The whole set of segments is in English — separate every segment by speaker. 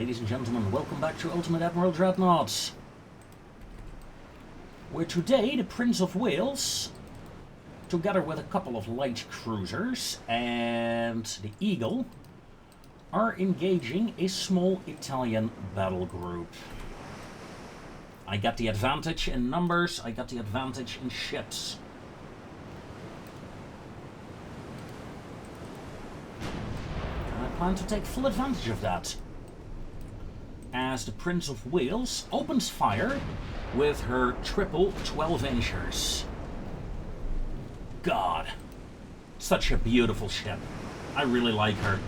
Speaker 1: Ladies and gentlemen, welcome back to Ultimate Admiral Dreadnoughts, where today the Prince of Wales, together with a couple of light cruisers and the Eagle, are engaging a small Italian battle group. I got the advantage in numbers, I got the advantage in ships. And I plan to take full advantage of that, as the Prince of Wales opens fire with her triple 12-inchers. God, such a beautiful ship. I really like her.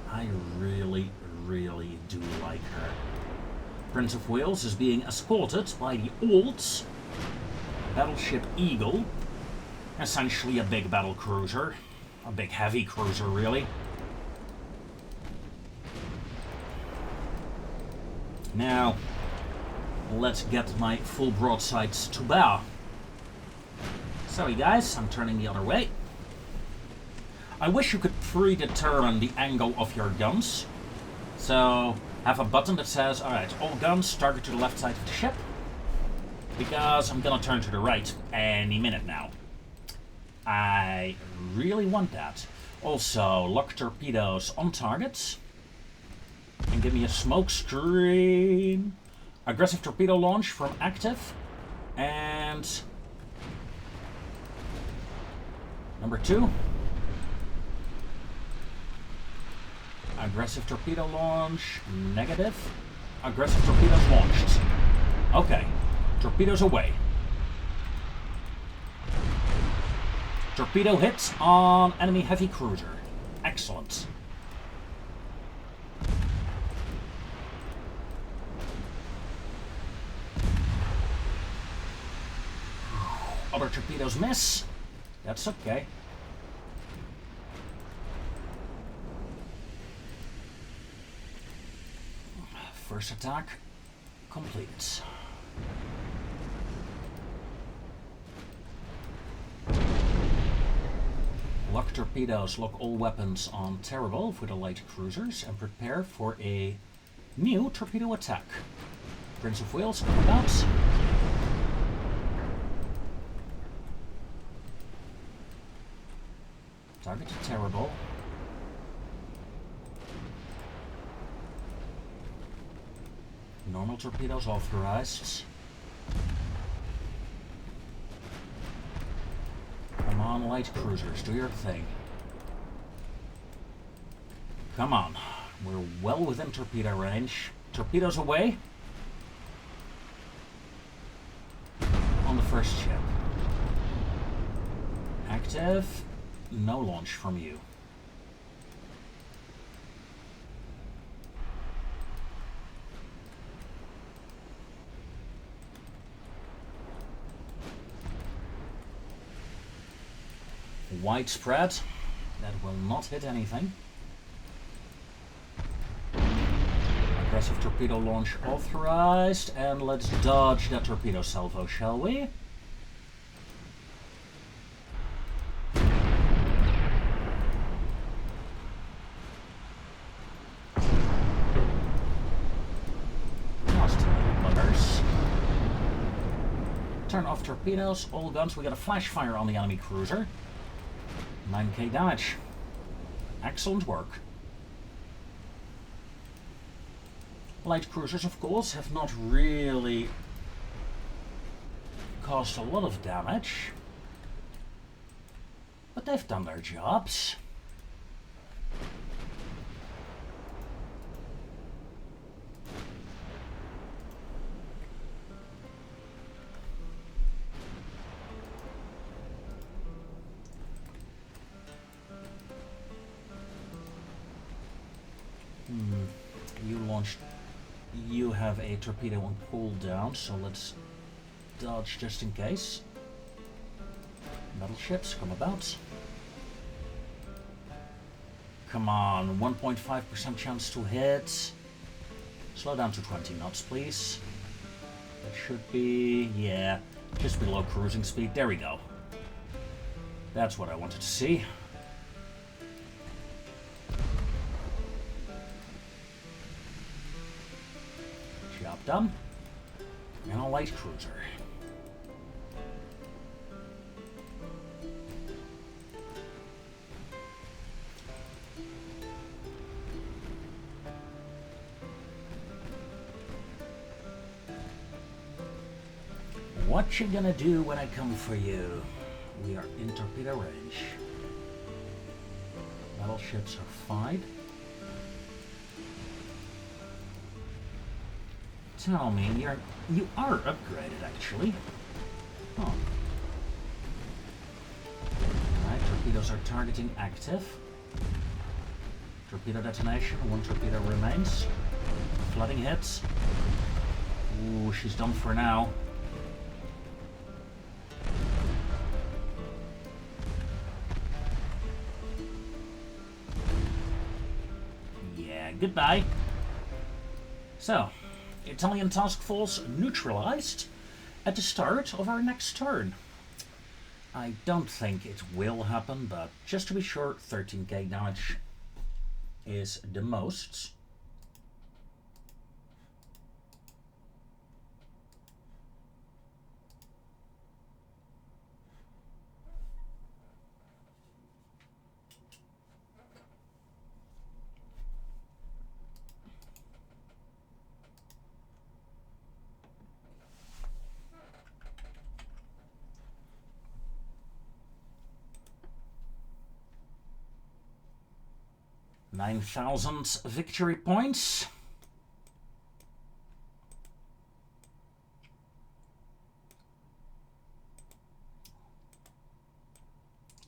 Speaker 1: I really do like her. Prince of Wales is being escorted by the old battleship Eagle, essentially a big battle cruiser, a big heavy cruiser really. Now, let's get my full broadsides to bow. Sorry guys, I'm turning the other way. I wish you could predetermine the angle of your guns. So, have a button that says, alright, all guns target to the left side of the ship. Because I'm gonna turn to the right any minute now. I really want that. Also, lock torpedoes on target. And give me a smoke screen. Aggressive torpedo launch from active. And number 2. Aggressive torpedo launch, negative. Aggressive torpedoes launched. Okay, torpedoes away. Torpedo hit on enemy heavy cruiser. Excellent. Other torpedoes miss. That's okay. First attack completed. Lock torpedoes, lock all weapons on terrible for the light cruisers, and prepare for a new torpedo attack. Prince of Wales, come about. Target to terrible. Normal torpedoes authorized. Come on, light cruisers, do your thing. Come on, we're well within torpedo range. Torpedoes away. On the first ship. Active. No launch from you. Widespread. That will not hit anything. Aggressive torpedo launch authorized. And let's dodge that torpedo salvo, shall we? Turn off torpedoes, all guns. We got a flash fire on the enemy cruiser. 9k damage. Excellent work. Light cruisers, of course, have not really caused a lot of damage, but they've done their jobs. You have a torpedo on cooldown, so let's dodge just in case. Battleships, come about. Come on, 1.5% chance to hit. Slow down to 20 knots, please. That should be, yeah, just below cruising speed. There we go. That's what I wanted to see. job done. And a light cruiser. What you gonna do when I come for you? We are in torpedo range. Battleships are fine. Tell me, you are upgraded actually. Oh. Alright, torpedoes are targeting active. Torpedo detonation, 1 torpedo remains. Flooding hits. Ooh, she's done for now. Yeah, goodbye. So, Italian task force neutralized at the start of our next turn. I don't think it will happen, but just to be sure, 13k damage is the most. $9,000 victory points.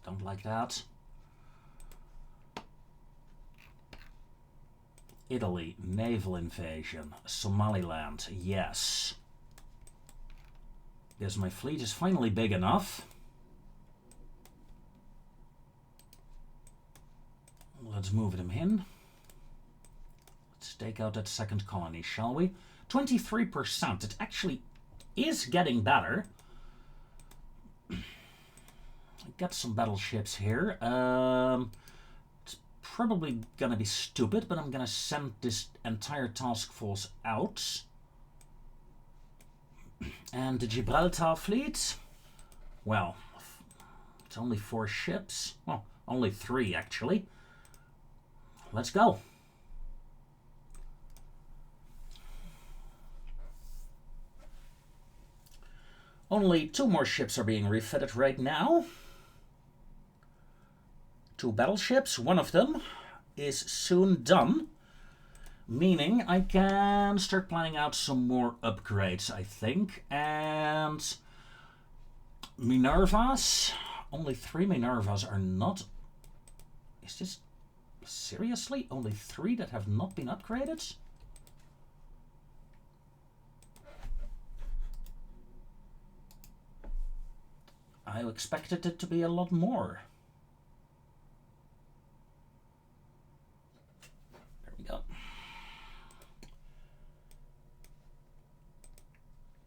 Speaker 1: Don't like that. Italy, naval invasion. Somaliland, yes. Guess my fleet is finally big enough. Let's move them in. Let's take out that second colony, shall we? 23%. It actually is getting better. Got some battleships here. It's probably gonna be stupid, but I'm gonna send this entire task force out. And the Gibraltar fleet? Well, it's only 4 ships. Well, only 3 actually. Let's go. Only 2 more ships are being refitted right now. 2 battleships. One of them is soon done. Meaning I can start planning out some more upgrades, I think. And Minervas. Only 3 Minervas are not... Is this... Seriously? Only 3 that have not been upgraded? I expected it to be a lot more. There we go.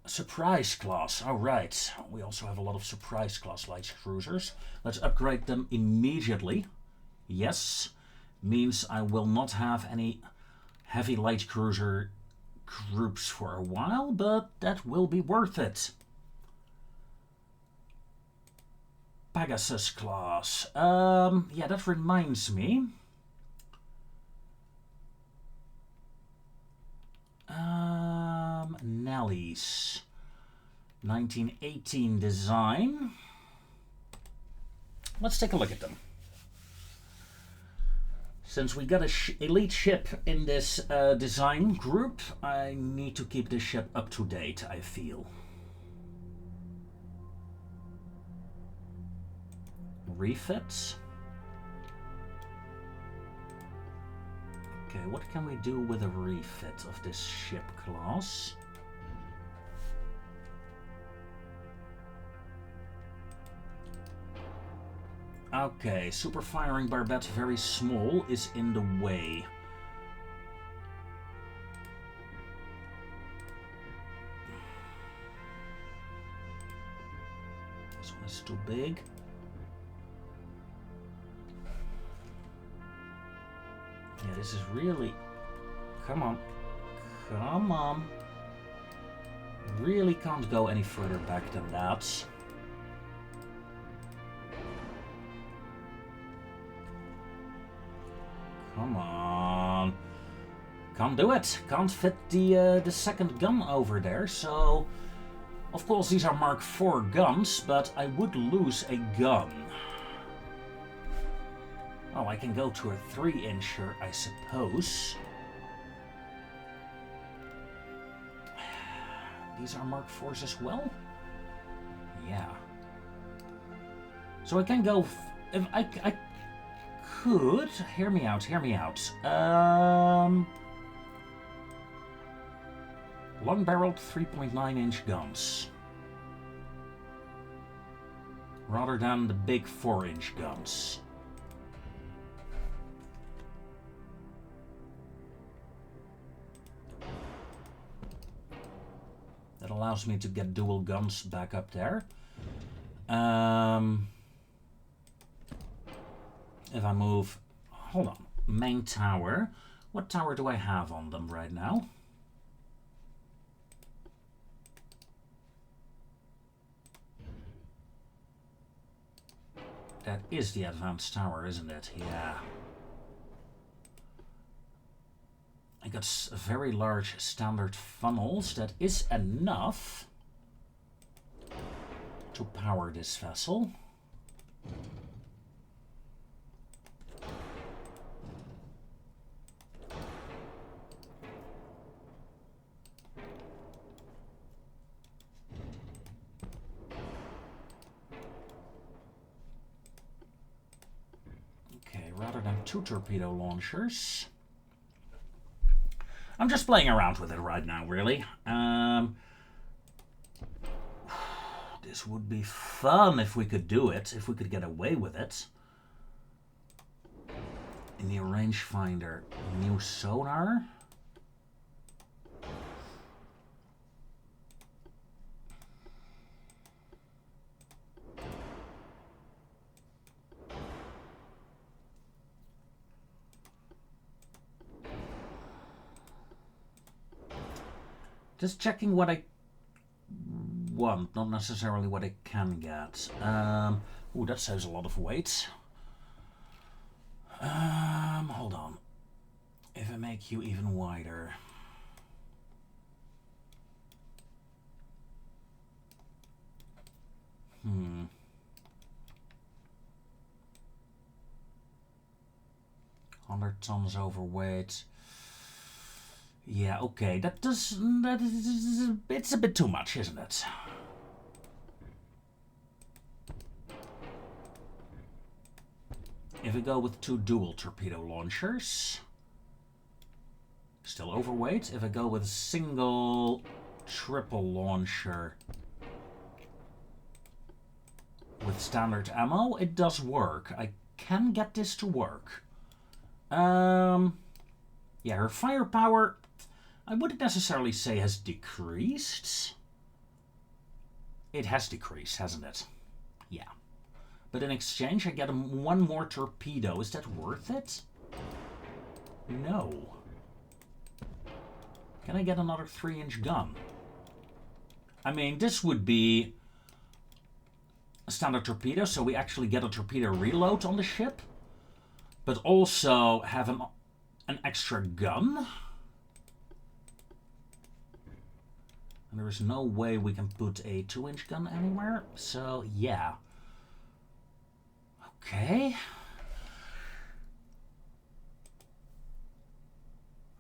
Speaker 1: Surprise class. All right. We also have a lot of surprise class light cruisers. Let's upgrade them immediately. Yes. Means I will not have any heavy light cruiser groups for a while, but that will be worth it. Pegasus class. Yeah, that reminds me. Nellies. 1918 design. Let's take a look at them. Since we got a elite ship in this design group, I need to keep this ship up to date, I feel. Refits. Okay, what can we do with a refit of this ship class? Okay, super firing barbette very small is in the way. This one is too big. Yeah, this is really... Come on. Come on. Really can't go any further back than that. Come on. Can't do it. Can't fit the second gun over there, so... Of course, these are Mark IV guns, but I would lose a gun. Oh, I can go to a 3-incher, I suppose. These are Mark IVs as well? Yeah. So I can go... If I could... Hear me out, hear me out. Long-barreled 3.9-inch guns. Rather than the big 4-inch guns. That allows me to get dual guns back up there. If I move... Hold on. Main tower. What tower do I have on them right now? That is the advanced tower, isn't it? Yeah. I got very large standard funnels. That is enough to power this vessel. Okay, rather than 2 torpedo launchers. I'm just playing around with it right now, really. This would be fun if we could do it, if we could get away with it. In the rangefinder, new sonar. Just checking what I want, not necessarily what I can get. Ooh, that saves a lot of weight. Hold on. If I make you even wider. Hmm. $100 overweight. Yeah, okay, it's a bit too much, isn't it? If we go with 2 dual torpedo launchers, still overweight. If I go with a single triple launcher with standard ammo, it does work. I can get this to work. Yeah, her firepower, I wouldn't necessarily say has decreased. It has decreased, hasn't it? Yeah. But in exchange, I get 1 more torpedo. Is that worth it? No. Can I get another 3-inch gun? I mean, this would be a standard torpedo, so we actually get a torpedo reload on the ship, but also have an extra gun. And there is no way we can put a 2-inch gun anywhere, so yeah. Okay.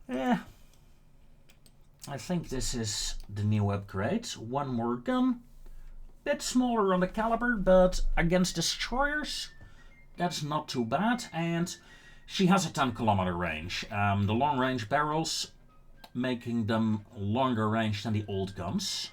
Speaker 1: Yeah. I think this is the new upgrade. 1 more gun. Bit smaller on the caliber, but against destroyers, that's not too bad. And she has a 10-kilometer range. The long-range barrels, making them longer range than the old guns.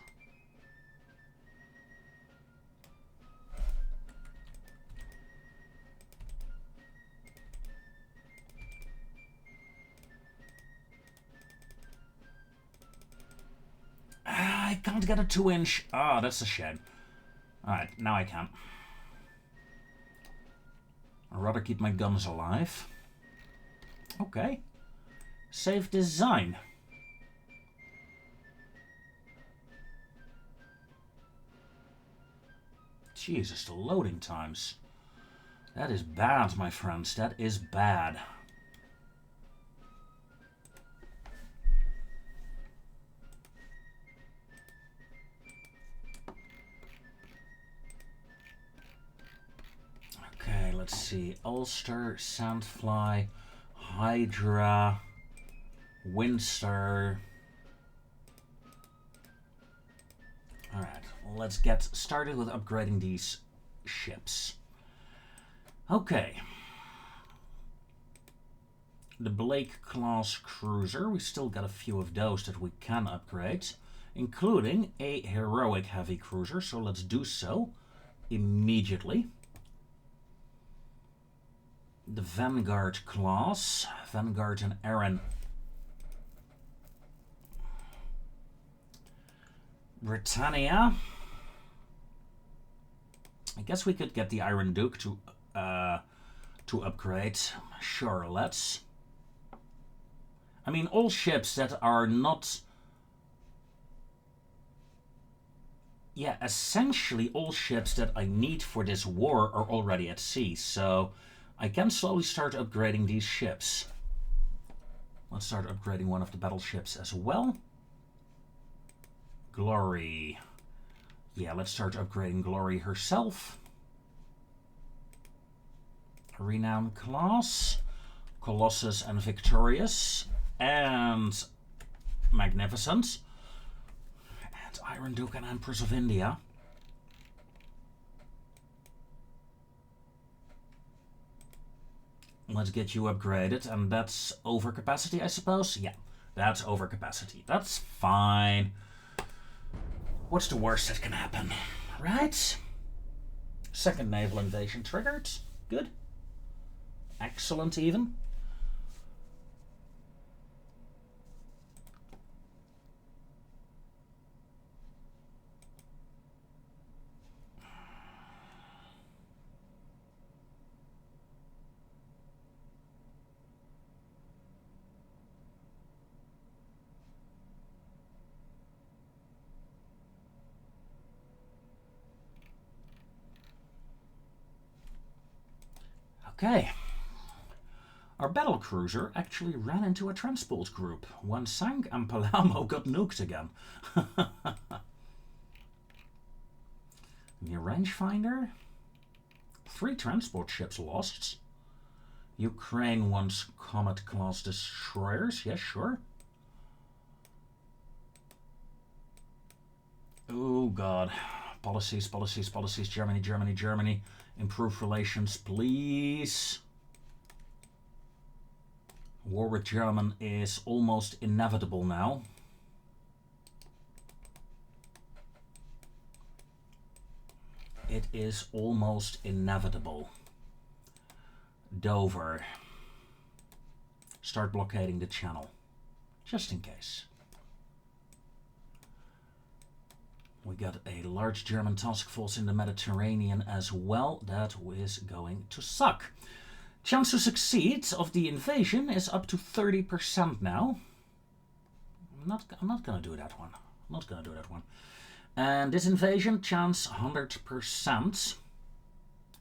Speaker 1: I can't get a 2-inch. Ah, that's a shame. Alright, now I can. I'd rather keep my guns alive. Okay. Save design. Jesus, the loading times. That is bad, my friends. That is bad. Okay, let's see. Ulster, Sandfly, Hydra, Windstar. Alright, let's get started with upgrading these ships. Okay. The Blake-class cruiser, we still got a few of those that we can upgrade, including a heroic heavy cruiser, so let's do so immediately. The Vanguard class, Vanguard and Erin. Britannia. I guess we could get the Iron Duke to upgrade. Sure, let's. I mean, all ships that are not... Yeah, essentially all ships that I need for this war are already at sea, so I can slowly start upgrading these ships. Let's start upgrading one of the battleships as well. Glory. Yeah, let's start upgrading Glory herself. Renown class. Colossus and Victorious. And Magnificent. And Iron Duke and Empress of India. Let's get you upgraded. And that's overcapacity, I suppose? Yeah, that's overcapacity. That's fine. What's the worst that can happen? Right? Second naval invasion triggered. Good. Excellent, even. Okay. Our battle cruiser actually ran into a transport group. One sank and Palermo got nuked again. New rangefinder. 3 transport ships lost. Ukraine wants Comet-class destroyers. Yes, sure. Oh, God. Policies, policies, policies. Germany, Germany, Germany. Improve relations, please. War with Germany is almost inevitable now. It is almost inevitable. Dover. Start blockading the channel. Just in case. We got a large German task force in the Mediterranean as well. That is going to suck. Chance to succeed of the invasion is up to 30% now. I'm not gonna do that one. I'm not gonna do that one. And this invasion, chance 100%.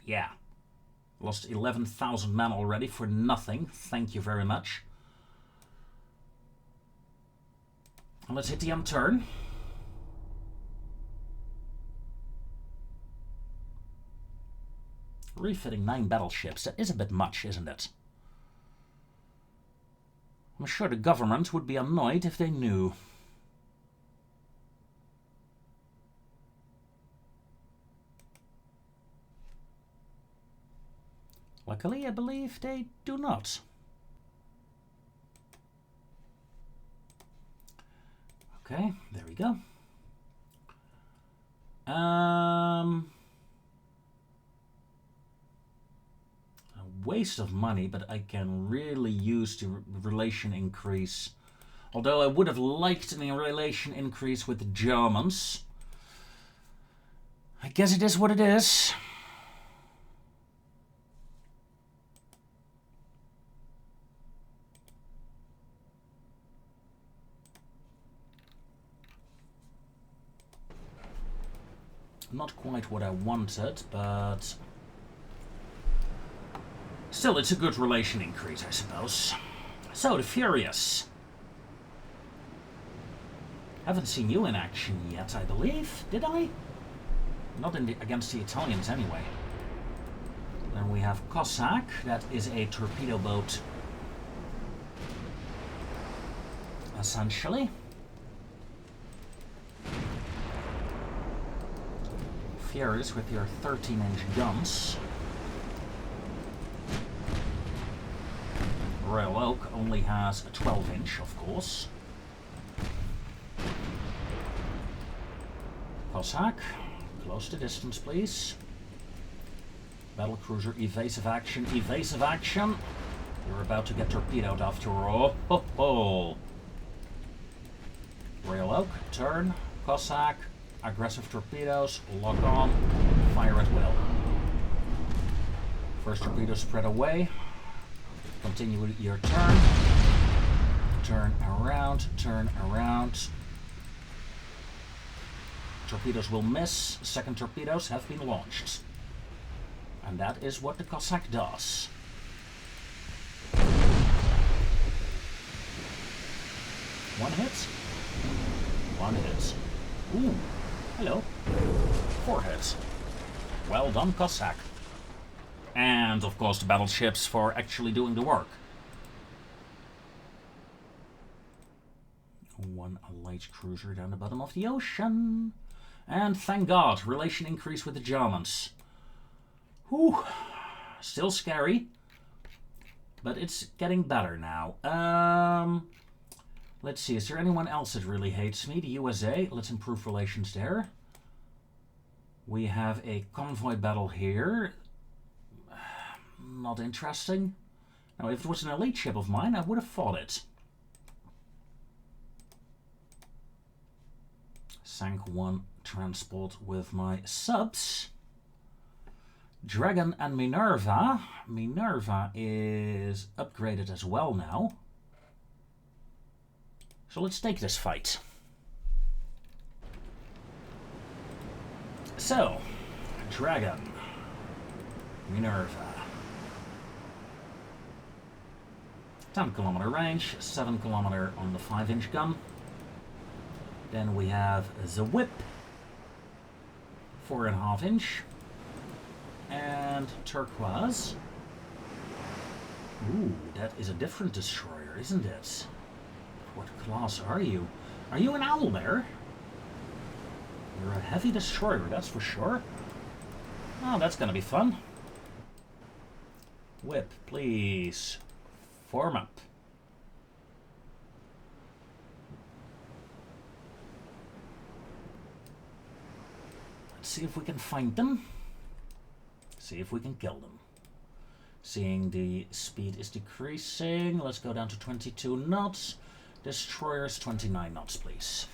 Speaker 1: Yeah. Lost 11,000 men already for nothing. Thank you very much. And let's hit the end turn. Refitting 9 battleships, that is a bit much, isn't it? I'm sure the government would be annoyed if they knew. Luckily, I believe they do not. Okay, there we go. Waste of money, but I can really use the relation increase. Although I would have liked a relation increase with the Germans. I guess it is what it is. Not quite what I wanted, but still, it's a good relation increase, I suppose. So, the Furious. Haven't seen you in action yet, I believe. Did I? Not against the Italians, anyway. Then we have Cossack. That is a torpedo boat, essentially. Furious with your 13-inch guns. Royal Oak only has a 12-inch, of course. Cossack, close the distance, please. Battlecruiser, evasive action, evasive action. You're about to get torpedoed after all. Ho ho! Royal Oak, turn. Cossack, aggressive torpedoes, lock on, fire at will. First torpedo spread away. Continue with your turn. Turn around, turn around. Torpedoes will miss. Second torpedoes have been launched. And that is what the Cossack does. One hit. One hit. Ooh, hello. 4 hits. Well done, Cossack. And, of course, the battleships for actually doing the work. One light cruiser down the bottom of the ocean. And thank God, relation increase with the Germans. Whew. Still scary. But it's getting better now. Let's see, is there anyone else that really hates me? The USA, let's improve relations there. We have a convoy battle here. Not interesting. Now, if it was an elite ship of mine, I would have fought it. Sank 1 transport with my subs. Dragon and Minerva. Minerva is upgraded as well now. So let's take this fight. So, Dragon, Minerva. 10-kilometer range, 7-kilometer on the 5-inch gun. Then we have the Whip, 4.5-inch. And Turquoise. Ooh, that is a different destroyer, isn't it? What class are you? Are you an Owlbear? You're a heavy destroyer, that's for sure. Oh, that's gonna be fun. Whip, please. Form up. Let's see if we can find them. See if we can kill them. Seeing the speed is decreasing, let's go down to 22 knots. Destroyers, 29 knots, please.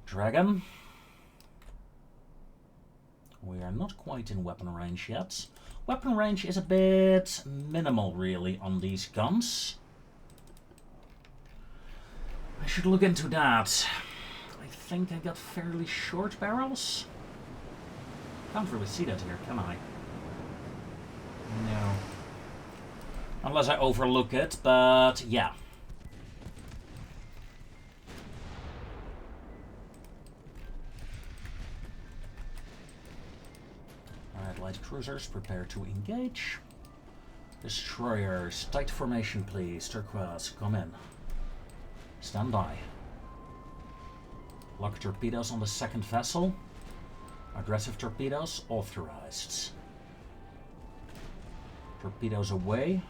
Speaker 1: Dragon. We are not quite in weapon range yet. Weapon range is a bit minimal, really, on these guns. I should look into that. I think I got fairly short barrels. Can't really see that here, can I? No. Unless I overlook it, but yeah. Alright, light cruisers, prepare to engage. Destroyers, tight formation please. Turquoise, come in. Stand by. Lock torpedoes on the second vessel. Aggressive torpedoes authorized. Torpedoes away.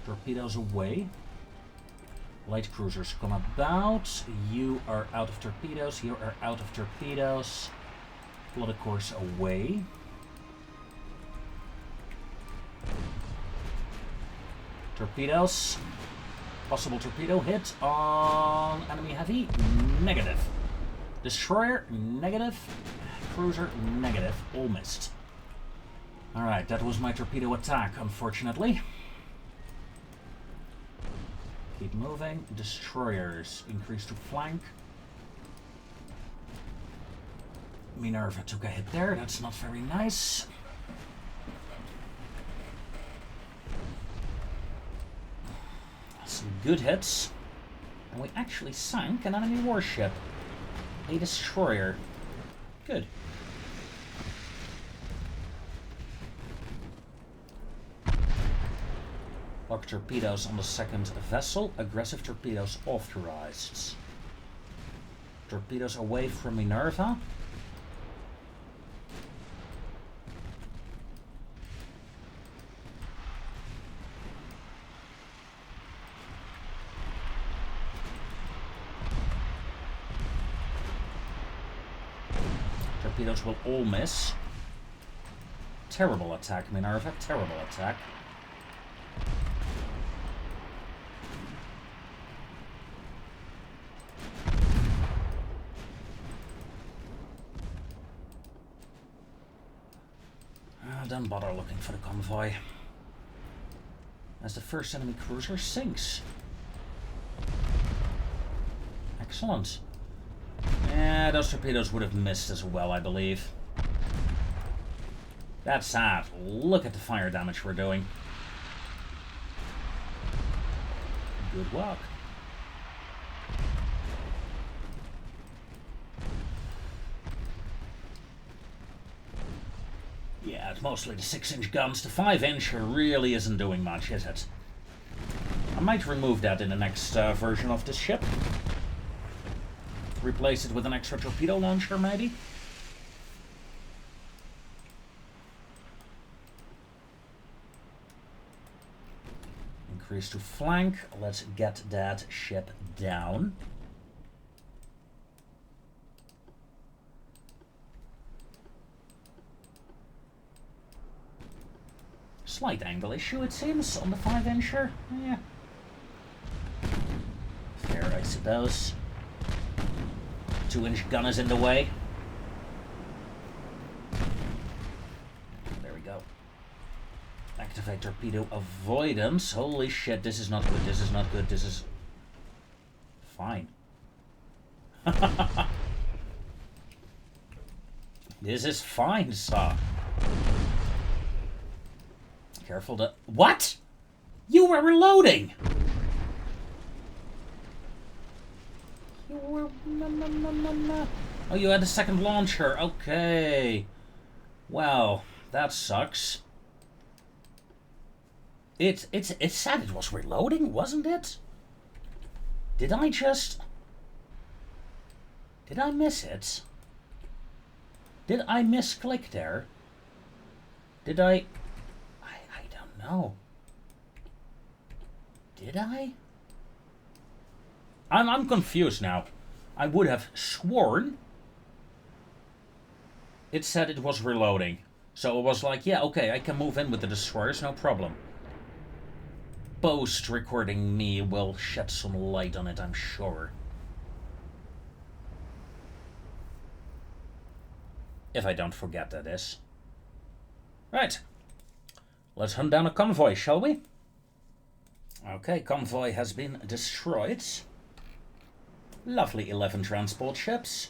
Speaker 1: Torpedoes away. Light cruisers come about. You are out of torpedoes. You are out of torpedoes. Plot a course away. Torpedoes. Possible torpedo hit on enemy heavy. Negative. Destroyer. Negative. Cruiser. Negative. All missed. Alright, that was my torpedo attack, unfortunately. Keep moving. Destroyers. Increase to flank. Minerva took a hit there, that's not very nice. Some good hits. And we actually sank an enemy warship. A destroyer. Good. Lock torpedoes on the second vessel. Aggressive torpedoes authorized. Torpedoes away from Minerva. Torpedoes will all miss. Terrible attack, Minerva. Terrible attack. Don't bother looking for the convoy, as the first enemy cruiser sinks. Excellent. Yeah, those torpedoes would have missed as well, I believe. That's sad. Look at the fire damage we're doing. Good work. Yeah, it's mostly the 6-inch guns. The 5-inch really isn't doing much, is it? I might remove that in the next version of this ship. Replace it with an extra torpedo launcher, maybe? Increase to flank. Let's get that ship down. Slight angle issue, it seems, on the 5-incher. Yeah. Fair, I suppose. 2-inch gun is in the way. There we go. Activate torpedo avoidance. Holy shit, this is not good, this is not good, this is... fine. This is fine, sir. Careful to... What? You were reloading! You were... Oh, you had a second launcher. Okay. Well, that sucks. It said it was reloading, wasn't it? Did I just... Did I miss it? Did I misclick there? Did I don't know. Did I? I'm confused now. I would have sworn it said it was reloading. So it was like, yeah, okay, I can move in with the destroyers, no problem. Post-recording me will shed some light on it, I'm sure. If I don't forget, that is. Right. Let's hunt down a convoy, shall we? Okay, convoy has been destroyed. Lovely 11 transport ships.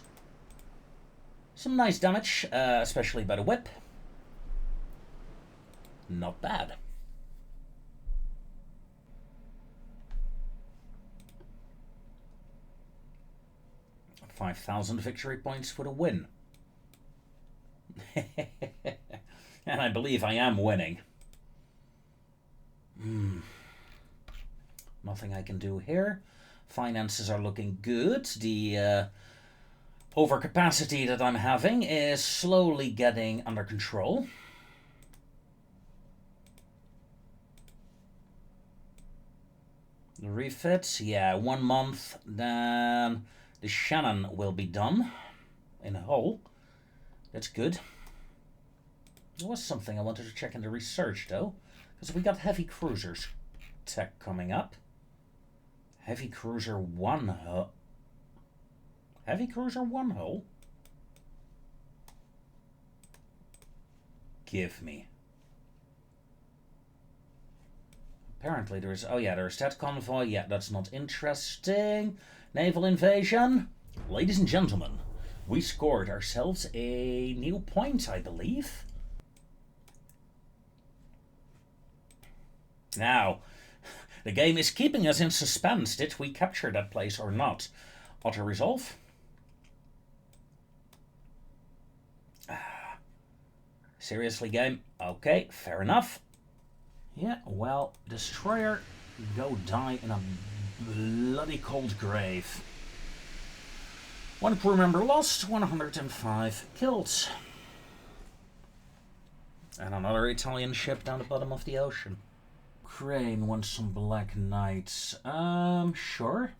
Speaker 1: Some nice damage, especially by the whip. Not bad. $5,000 victory points for the win. And I believe I am winning. Nothing I can do here. Finances are looking good. The overcapacity that I'm having is slowly getting under control. The refits, yeah, 1 month. Then the Shannon will be done in a hole. That's good. There was something I wanted to check in the research, though, because we got heavy cruisers tech coming up. Heavy cruiser 1 hull. Heavy cruiser 1 hull? Give me. Apparently there's... Oh yeah, there's that convoy. Yeah, that's not interesting. Naval invasion. Ladies and gentlemen, We scored ourselves a new point, I believe. Now, the game is keeping us in suspense. Did we capture that place or not? Auto-resolve. Seriously, game? Okay, fair enough. Yeah, well, destroyer, go die in a bloody cold grave. 1 crew member lost, 105 killed. And another Italian ship down the bottom of the ocean. Ukraine wants some Black Knights. Sure.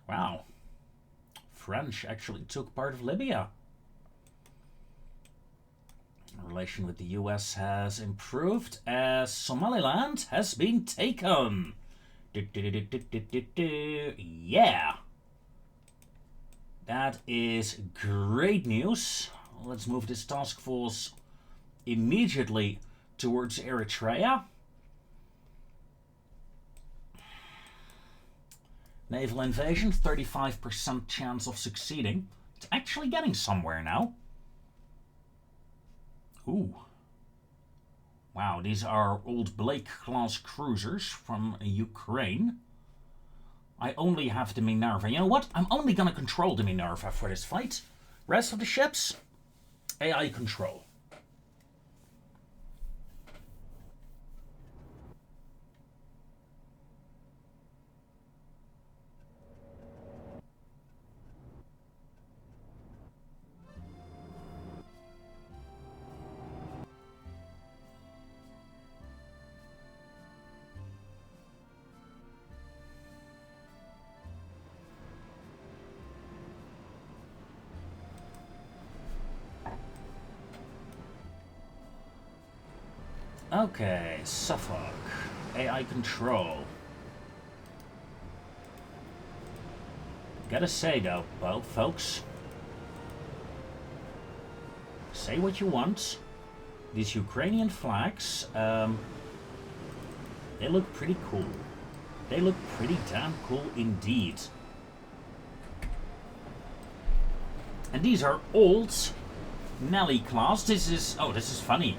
Speaker 1: Wow. French actually took part of Libya. Relation with the US has improved as Somaliland has been taken. Yeah. That is great news. Let's move this task force immediately towards Eritrea. Naval invasion, 35% chance of succeeding. It's actually getting somewhere now. Ooh. Wow, these are old Blake-class cruisers from Ukraine. I only have the Minerva. You know what? I'm only gonna control the Minerva for this fight. Rest of the ships, AI control. Okay, Suffolk. AI control. Gotta say though, well, folks, say what you want. These Ukrainian flags, they look pretty cool. They look pretty damn cool indeed. And these are old Nelly class. This is funny.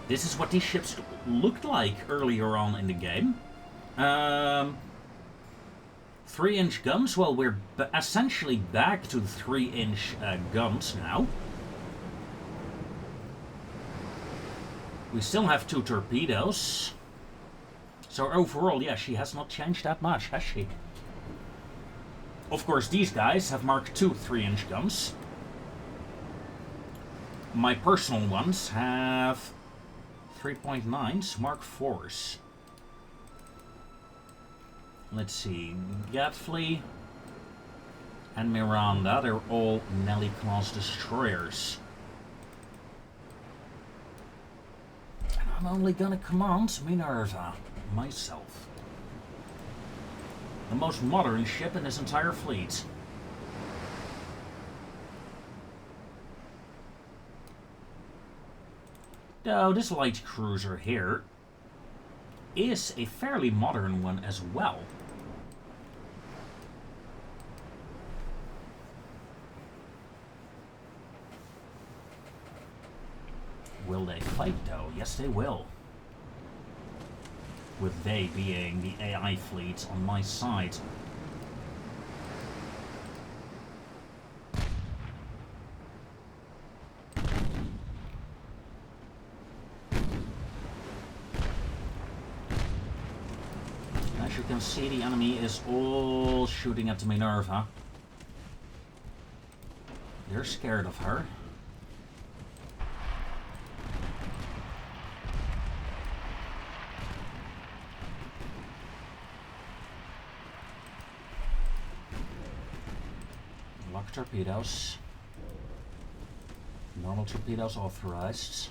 Speaker 1: This is what these ships looked like earlier on in the game. 3-inch guns. Well, we're essentially back to 3-inch guns now. We still have 2 torpedoes. So overall, yeah, she has not changed that much, has she? Of course, these guys have Mark II 3-inch guns. My personal ones have 3.9s, Mark IVs. Let's see, Gatfley and Miranda, they're all Nelly-class destroyers. And I'm only gonna command Minerva myself. The most modern ship in this entire fleet. Though this light cruiser here is a fairly modern one as well. Will they fight though? Yes, they will. With they being the AI fleet on my side. As you can see, the enemy is all shooting at the Minerva. They're scared of her. Lock torpedoes. Normal torpedoes authorized.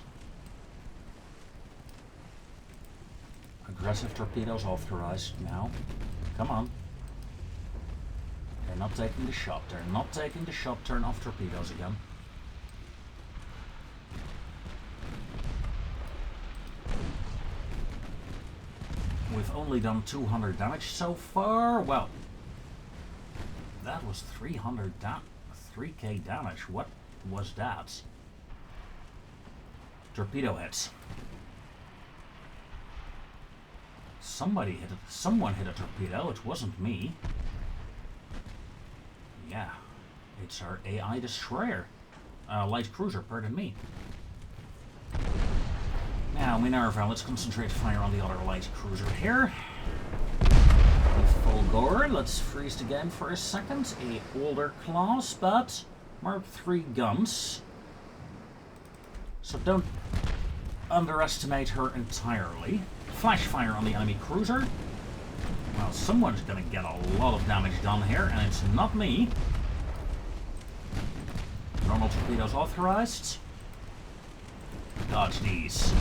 Speaker 1: Aggressive torpedoes authorized now. Come on. They're not taking the shot. They're not taking the shot. Turn off torpedoes again. We've only done 200 damage so far. Well, That was 3k damage. What was that? Torpedo hits. Someone hit a torpedo. It wasn't me. Yeah, it's our AI destroyer. Light cruiser, pardon me. Now, Minerva, let's concentrate fire on the other light cruiser here. Full gore. Let's freeze the game for a second. A older class, but Mark III guns. So don't underestimate her entirely. Flash fire on the enemy cruiser. Well, someone's gonna get a lot of damage done here, and it's not me. Normal torpedoes authorized. Dodge these.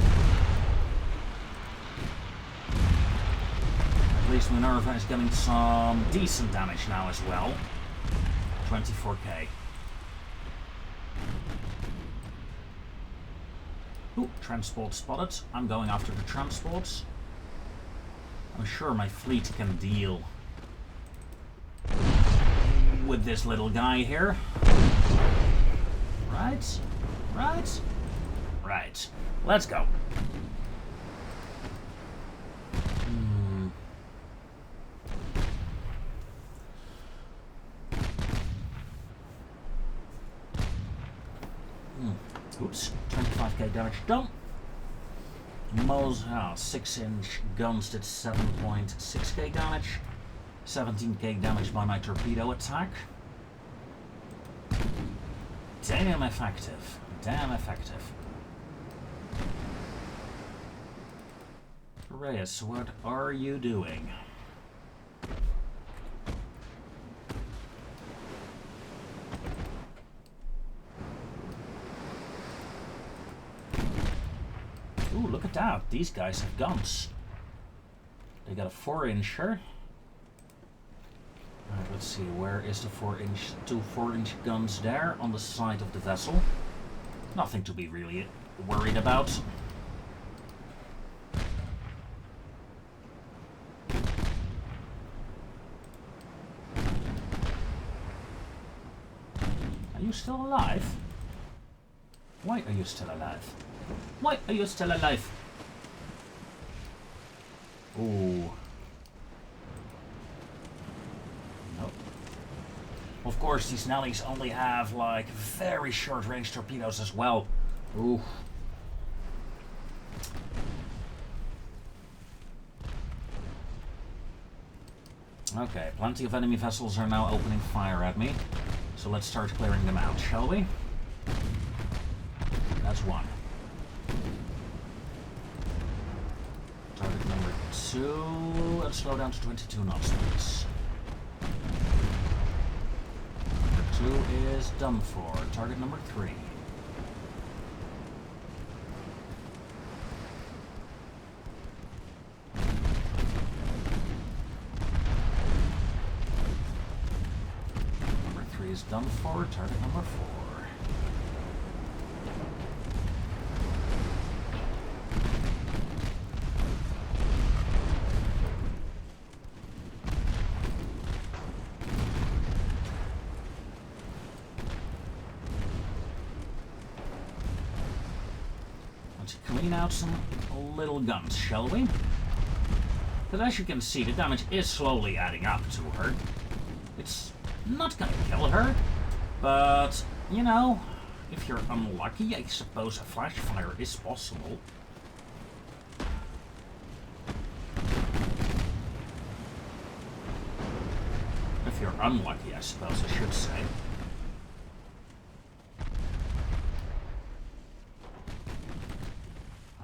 Speaker 1: At least Minerva is getting some decent damage now as well. 24k. Ooh, transport spotted. I'm going after the transports. I'm sure my fleet can deal with this little guy here. Right? Right? Right. Let's go. Oops, 25k damage done. Most 6-inch guns did 7.6k damage. 17k damage by my torpedo attack. Damn effective. Damn effective. Reyes, what are you doing? Ooh, look at that. These guys have guns. They got a 4-incher. Alright, let's see. Where is the 4-inch? 2 4-inch guns there on the side of the vessel. Nothing to be really worried about. Are you still alive? Why are you still alive? Why are you still alive? Ooh. Nope. Of course, these Nellies only have like very short range torpedoes as well. Ooh. Okay, plenty of enemy vessels are now opening fire at me. So let's start clearing them out, shall we? That's one. Target number 2. Let's slow down to 22 knots, please. Number 2 is done for. Target number 3. Number 3 is done for. Target number 4. Clean out some little guns, shall we? Because as you can see, the damage is slowly adding up to her. It's not gonna kill her, but, you know, if you're unlucky, I suppose a flash fire is possible. If you're unlucky, I suppose I should say.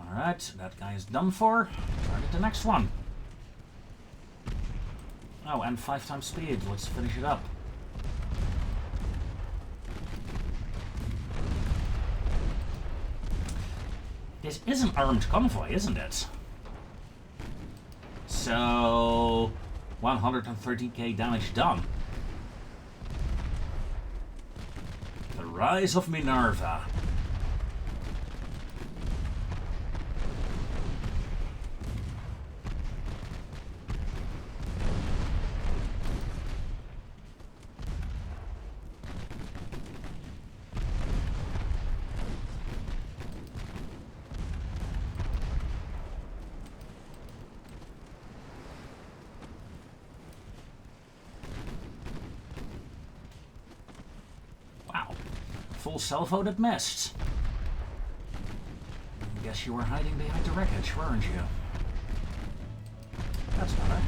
Speaker 1: Alright, that guy is done for. Target the next one. Oh, and 5 times speed. Let's finish it up. This is an armed convoy, isn't it? So, 130k damage done. The Rise of Minerva. full salvo that missed. I guess you were hiding behind the wreckage, weren't you? That's better.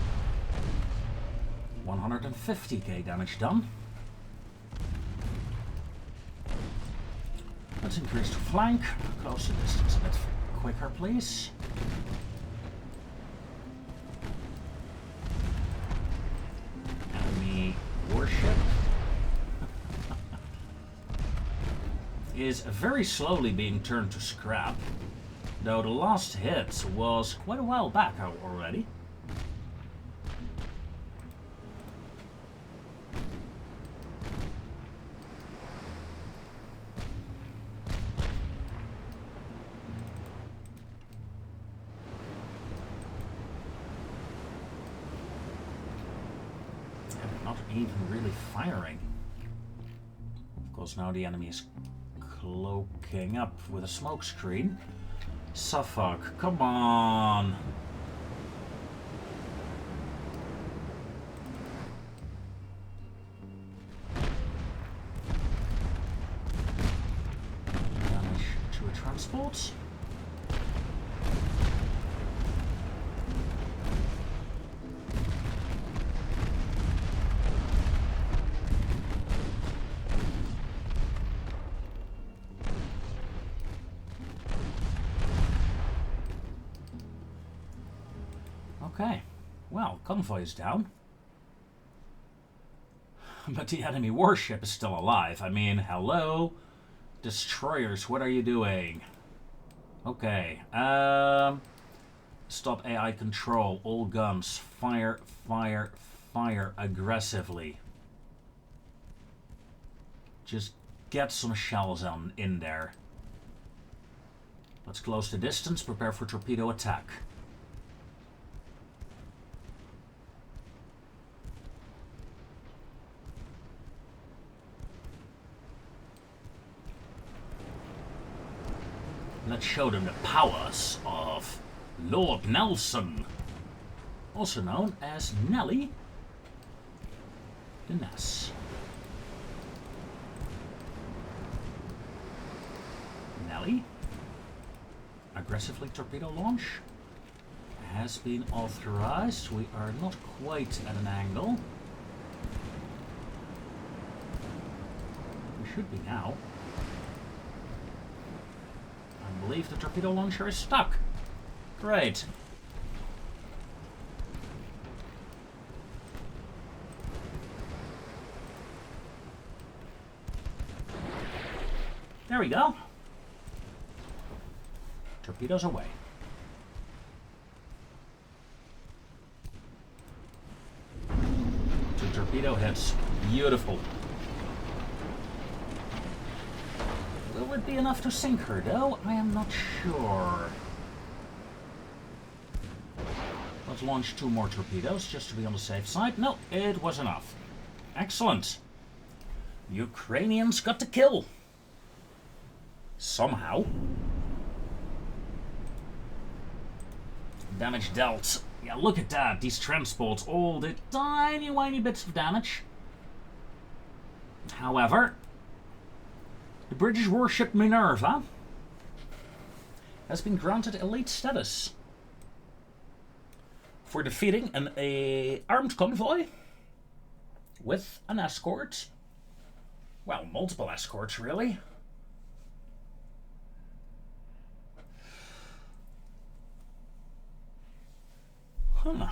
Speaker 1: 150k damage done. Let's increase the flank. Close the distance a bit quicker, please. Enemy warship is very slowly being turned to scrap, though the last hit was quite a while back already. Not even really firing. Of course, now the enemy is cloaking up with a smoke screen. Suffolk, come on! Damage to a transport. Okay, well, convoy is down. But the enemy warship is still alive. I mean, hello? Destroyers, what are you doing? Okay, stop AI control. All guns, fire, fire, fire aggressively. Just get some shells in there. Let's close the distance, prepare for torpedo attack. Let's show them the powers of Lord Nelson, also known as Nelly the Ness. Nelly, aggressively torpedo launch has been authorized. We are not quite at an angle. We should be now. I believe the torpedo launcher is stuck. Great. There we go. Torpedoes away. Two torpedo hits. Beautiful. Will it be enough to sink her, though? I am not sure. Let's launch 2 more torpedoes, just to be on the safe side. No, it was enough. Excellent. Ukrainians got the kill. Somehow. Damage dealt. Yeah, look at that. These transports all did tiny, whiny bits of damage. However, the British warship Minerva has been granted elite status for defeating an armed convoy with an escort. Well, multiple escorts, really. Huh.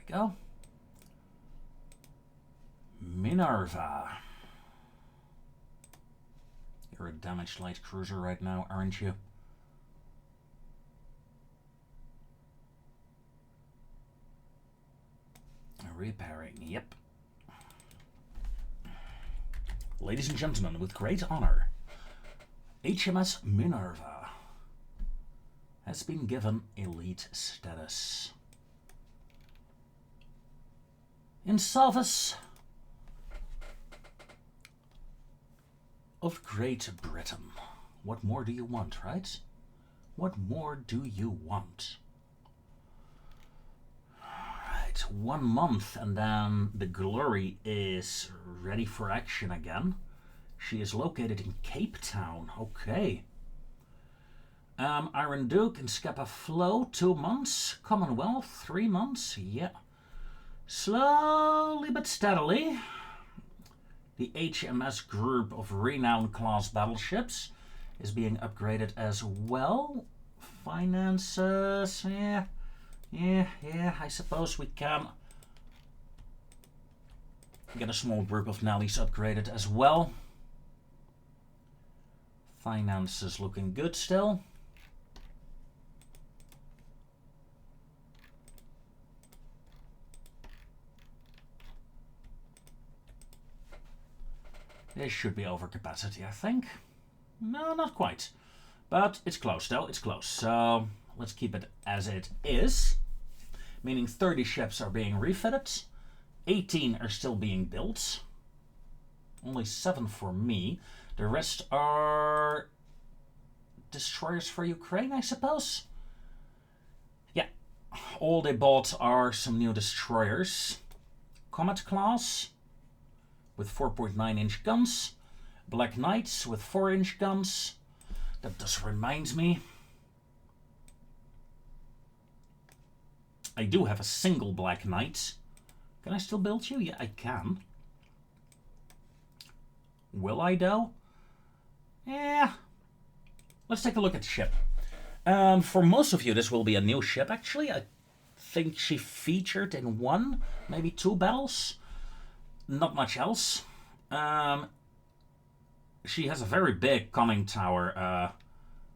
Speaker 1: Go. Minerva. You're a damaged light cruiser right now, aren't you? Repairing, yep. Ladies and gentlemen, with great honor, HMS Minerva has been given elite status. In service of Great Britain. What more do you want, right? What more do you want? Right, 1 month and then the Glory is ready for action again. She is located in Cape Town. Okay. Iron Duke and Scapa Flow, 2 months. Commonwealth, 3 months. Yeah. Slowly but steadily. The HMS group of Renown class battleships is being upgraded as well. Finances, yeah, I suppose we can get a small group of Nellies upgraded as well. Finances looking good still. This should be over capacity, I think. No, not quite. But it's close, though. It's close. So let's keep it as it is. Meaning 30 ships are being refitted. 18 are still being built. Only 7 for me. The rest are destroyers for Ukraine, I suppose. Yeah. All they bought are some new destroyers. Comet class with 4.9-inch guns. Black Knights with 4-inch guns. That does remind me. I do have a single Black Knight. Can I still build you? Yeah, I can. Will I, though? Yeah. Let's take a look at the ship. For most of you, this will be a new ship, actually. I think she featured in 1, maybe 2 battles. Not much else. She has a very big conning tower,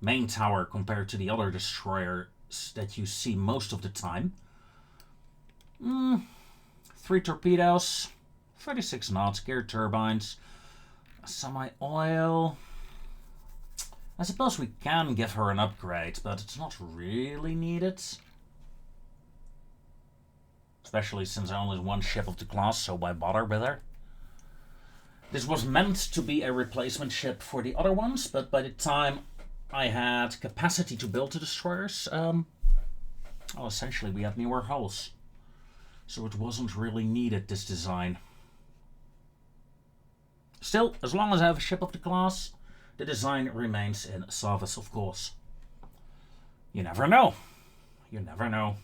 Speaker 1: main tower, compared to the other destroyers that you see most of the time. 3 torpedoes, 36 knots, geared turbines, semi-oil. I suppose we can give her an upgrade, but it's not really needed. Especially since I only have 1 ship of the class, so why bother with her? This was meant to be a replacement ship for the other ones, but by the time I had capacity to build the destroyers, essentially we had newer hulls. So it wasn't really needed, this design. Still, as long as I have a ship of the class, the design remains in service, of course. You never know. You never know.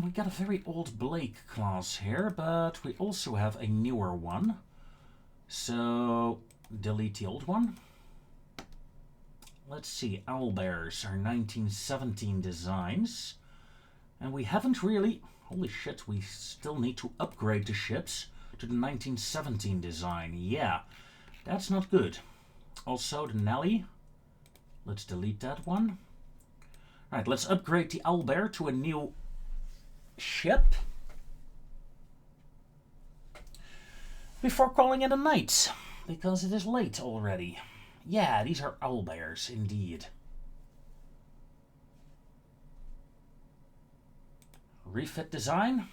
Speaker 1: We got a very old Blake class here, but we also have a newer one. So, delete the old one. Let's see, Owlbears are 1917 designs. And we haven't really... Holy shit, we still need to upgrade the ships to the 1917 design. Yeah, that's not good. Also, the Nelly. Let's delete that one. Right, let's upgrade the Owlbear to a new ship before calling it a night, because it is late already. Yeah, these are Owlbears, indeed. Refit design.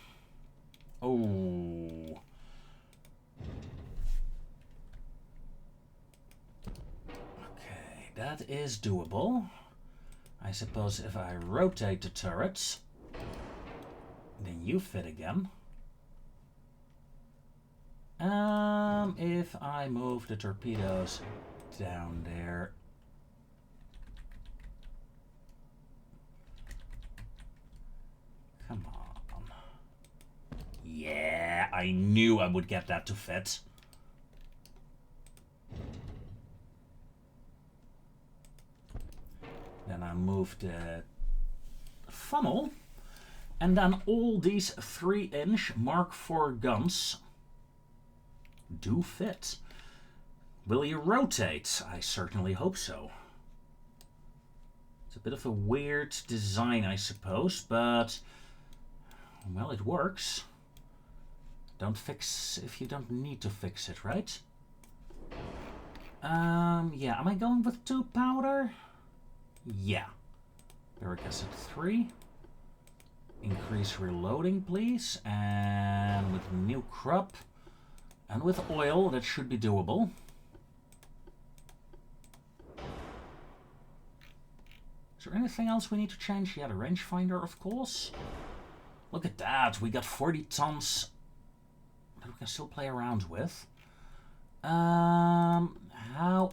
Speaker 1: Oh. Okay, that is doable. I suppose if I rotate the turrets, then you fit again. If I move the torpedoes down there. Come on. Yeah, I knew I would get that to fit. Then I move the funnel. And then all these 3-inch Mark IV guns do fit. Will you rotate? I certainly hope so. It's a bit of a weird design, I suppose, but, well, it works. Don't fix if you don't need to fix it, right? Yeah, am I going with 2 powder? Yeah. Baric acid 3. Increase reloading, please. And with new crop and with oil, that should be doable. Is there anything else we need to change? Yeah, the rangefinder, of course. Look at that. We got 40 tons that we can still play around with. How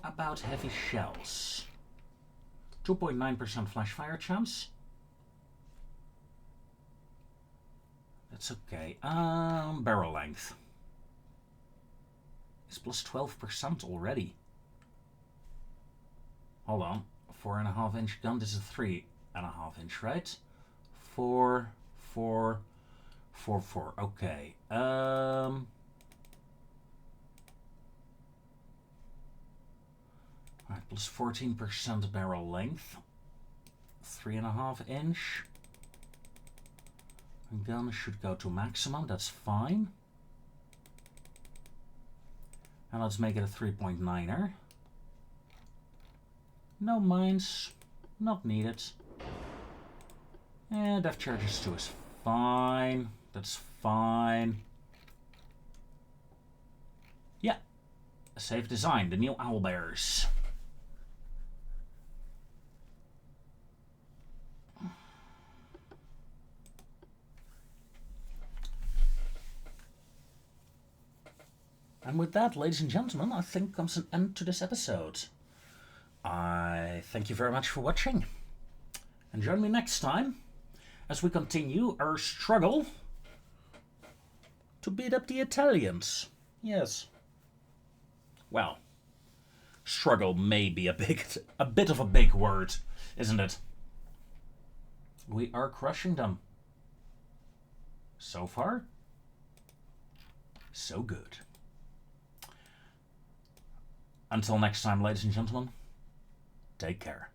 Speaker 1: about heavy shells? 2.9% flash fire chance. That's okay. Barrel length. It's plus 12% already. Hold on. 4.5-inch gun. This is a 3.5-inch, right? 4, 4, 4, 4. Okay. Alright, plus 14% barrel length. 3.5-inch. Gun should go to maximum. That's fine. And let's make it a 3.9er. No mines. Not needed. And depth charges 2 is fine. That's fine. Yeah. Safe design. The new owlbears. And with that, ladies and gentlemen, I think comes an end to this episode. I thank you very much for watching. And join me next time as we continue our struggle to beat up the Italians. Yes. Well, struggle may be a bit of a big word, isn't it? We are crushing them. So far, so good. Until next time, ladies and gentlemen, take care.